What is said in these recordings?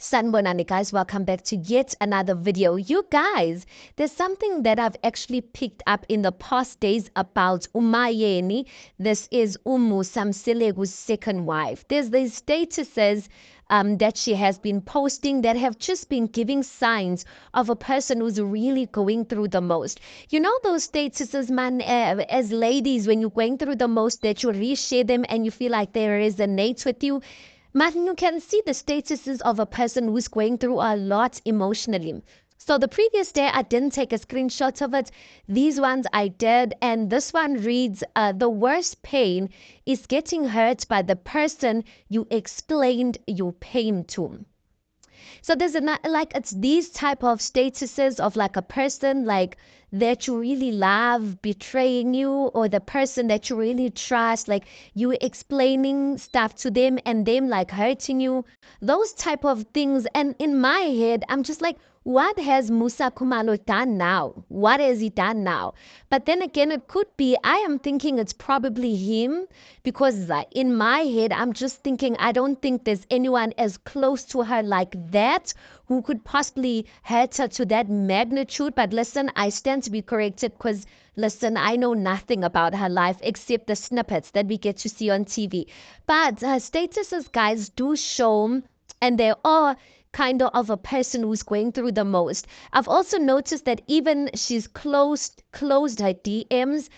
Sanbonani guys, welcome back to yet another video. You guys, there's something that I've actually picked up in the past days about Mayeni. This is Musa Mseleku's second wife. There's these statuses that she has been posting that have just been giving signs of a person who's really going through the most. You know those statuses, man, as ladies, when you're going through the most, that you reshare them and you feel like they resonate with you. Martin, you can see the statuses of a person who's going through a lot emotionally. So the previous day, I didn't take a screenshot of it. These ones I did. And this one reads, the worst pain is getting hurt by the person you explained your pain to. So there's it's these type of statuses of like a person like that you really love betraying you, or the person that you really trust, like you explaining stuff to them and them like hurting you, those type of things. And in my head, I'm just like, what has Musa Kumalo done now? What has he done now? But then again, it could be, I am thinking it's probably him, because in my head, I'm just thinking, I don't think there's anyone as close to her like that who could possibly hurt her to that magnitude. But listen, I stand to be corrected, because listen, I know nothing about her life except the snippets that we get to see on TV. But her statuses, guys, do show, and they are kind of a person who's going through the most. I've also noticed that even she's closed her DMs,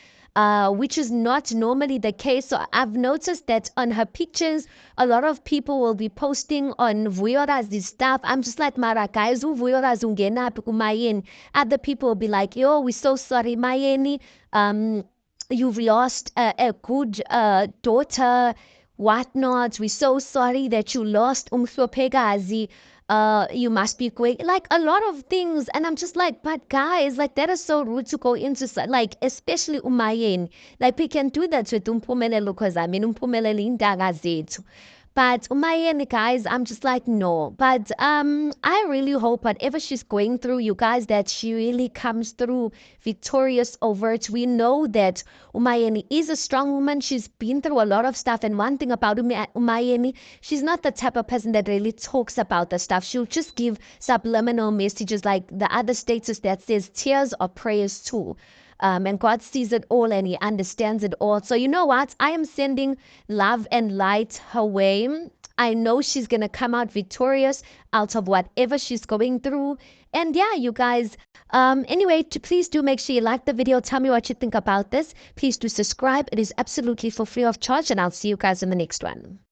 which is not normally the case. So I've noticed that on her pictures, a lot of people will be posting on Vuyorazi's stuff. I'm just like, Mara, guys, Vuyorazi ungenapi kuMayeni. Other people will be like, yo, we're so sorry, Mayeni. You've lost a good daughter, whatnot. We're so sorry that you lost Umhlophekazi. You must be quick, like a lot of things. And I'm just like, but guys, like that is so rude to go into, like, especially Mayeni. Like we can do that with Mpumelelo, because I mean Mpumelelo indaba zethu. But Mayeni, guys, I'm just like, no. But I really hope whatever she's going through, you guys, that she really comes through victorious over it. We know that Mayeni is a strong woman. She's been through a lot of stuff. And one thing about Mayeni, she's not the type of person that really talks about the stuff. She'll just give subliminal messages, like the other status that says tears or prayers too. And God sees it all and he understands it all. So you know what? I am sending love and light her way. I know she's going to come out victorious out of whatever she's going through. And yeah, you guys, anyway, please do make sure you like the video. Tell me what you think about this. Please do subscribe. It is absolutely for free of charge, and I'll see you guys in the next one.